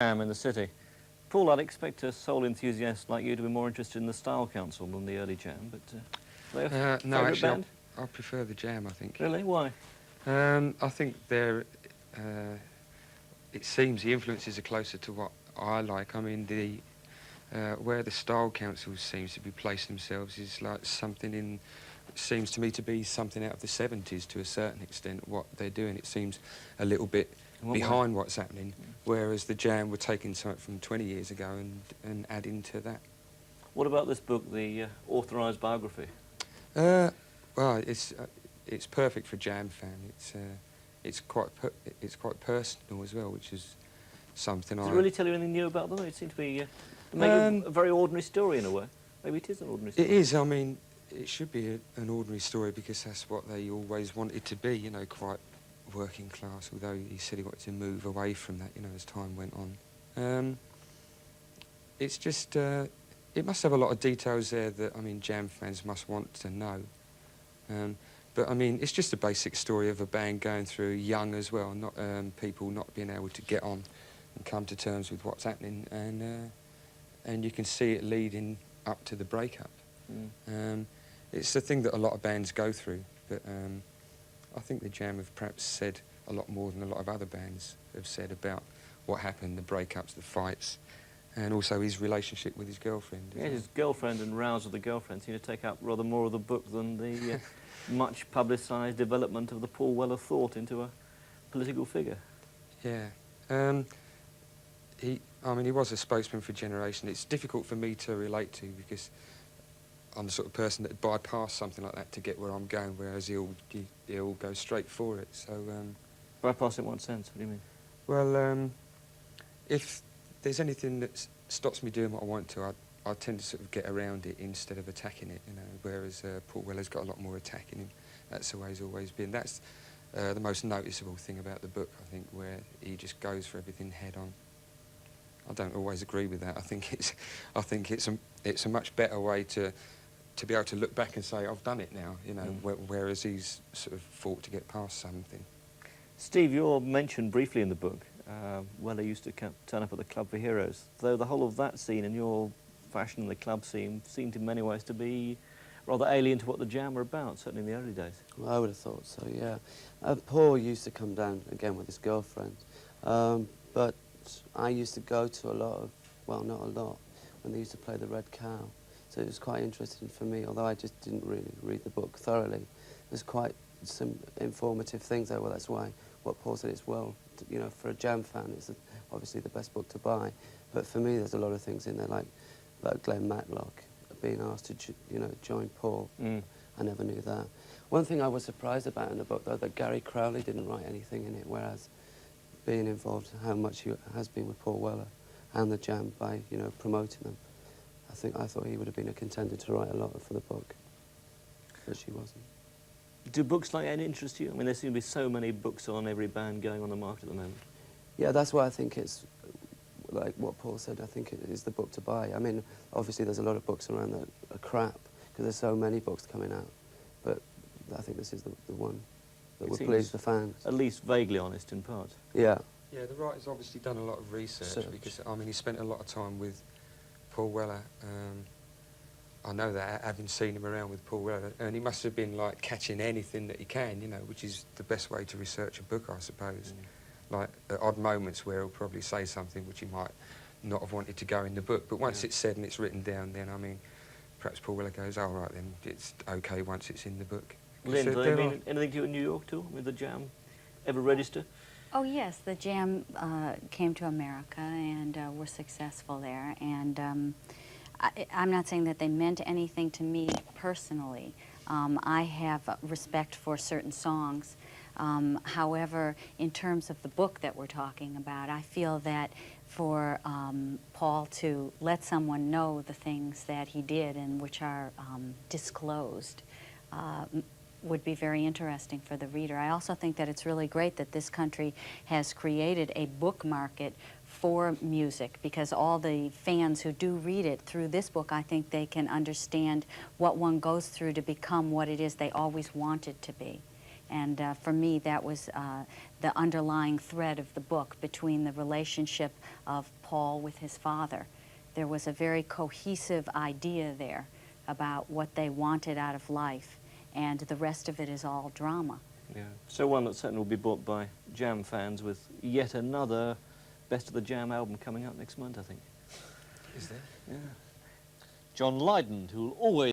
jam in the city. Paul, I'd expect a soul enthusiast like you to be more interested in the Style Council than the early jam, but No, favourite actually, band? I prefer the jam, I think. Really? Why? I think it seems the influences are closer to what I like. I mean, where the Style Council seems to be placed themselves is like something in, it seems to me to be something out of the 70s to a certain extent. What they're doing, it seems a little bit behind what's happening, whereas the jam were taking something from 20 years ago and adding to that. What about this book, the authorised biography? Well, it's perfect for a jam fan. It's quite personal as well, which is something Does it really tell you anything new about them? It seems to be a very ordinary story in a way. Maybe it is an ordinary story. It is. I mean, it should be an ordinary story because that's what they always wanted to be. You know, quite working class. Although he said he wanted to move away from that. You know, as time went on. It's just. It must have a lot of details there that, I mean, jam fans must want to know. But, I mean, it's just a basic story of a band going through young as well, not people not being able to get on and come to terms with what's happening, and you can see it leading up to the breakup. It's a thing that a lot of bands go through, but I think the Jam have perhaps said a lot more than a lot of other bands have said about what happened, the breakups, the fights, and also his relationship with his girlfriend. Yeah, his girlfriend and rows of the girlfriend seem to take up rather more of the book than the much publicised development of the Paul Weller thought into a political figure. Yeah. I mean, he was a spokesman for a generation. It's difficult for me to relate to because I'm the sort of person that bypass something like that to get where I'm going, whereas he'll go straight for it. So bypass in what sense? What do you mean? Well, if there's anything that stops me doing what I want to, I tend to sort of get around it instead of attacking it, you know, whereas Paul Weller's got a lot more attacking him. That's the way he's always been. That's the most noticeable thing about the book, I think, where he just goes for everything head on. I don't always agree with that. I think it's a much better way to be able to look back and say, I've done it now, you know, whereas he's sort of fought to get past something. Steve, you're mentioned briefly in the book. Weller used to turn up at the Club for Heroes, though the whole of that scene and your fashion in the club scene seemed in many ways to be rather alien to what the Jam were about, certainly in the early days. Well, I would have thought so, yeah. Paul used to come down again with his girlfriend, but I used to go to a lot of, well, not a lot, when they used to play the Red Cow. So it was quite interesting for me, although I just didn't really read the book thoroughly. There's quite some informative things there. Well, that's why what Paul said is, well, you know, for a Jam fan, it's obviously the best book to buy. But for me, there's a lot of things in there, like about Glenn Matlock being asked to, you know, join Paul. I never knew that. One thing I was surprised about in the book, though, that Gary Crowley didn't write anything in it, whereas being involved, how much he has been with Paul Weller and the Jam by, you know, promoting them. I thought he would have been a contender to write a lot for the book, but she wasn't. Do books like that interest you? I mean, there seem to be so many books on every band going on the market at the moment. Yeah, that's why I think it's, like what Paul said, I think it is the book to buy. I mean, obviously there's a lot of books around that are crap, because there's so many books coming out, but I think this is the one that would please the fans. At least vaguely honest in part. Yeah. Yeah, the writer's obviously done a lot of research because, I mean, he spent a lot of time with Paul Weller. I know that, having seen him around with Paul Weller, and he must have been, like, catching anything that he can, you know, which is the best way to research a book, I suppose. Like, at odd moments where he'll probably say something which he might not have wanted to go in the book, but once it's said and it's written down, then, I mean, perhaps Paul Weller goes, all right, then, it's OK once it's in the book. Lynn, do they mean anything to you in New York, too, with the Jam? Ever register? Oh, yes, the Jam came to America and were successful there, and I'm not saying that they meant anything to me personally. I have respect for certain songs. However, in terms of the book that we're talking about, I feel that for Paul to let someone know the things that he did and which are disclosed would be very interesting for the reader. I also think that it's really great that this country has created a book market for music, because all the fans who do read it through this book, I think they can understand what one goes through to become what it is they always wanted to be. And for me, that was the underlying thread of the book between the relationship of Paul with his father. There was a very cohesive idea there about what they wanted out of life, and the rest of it is all drama. Yeah. So one that certainly will be bought by Jam fans, with yet another Best of the Jam album coming up next month, I think. Is there? Yeah. John Lydon, who'll always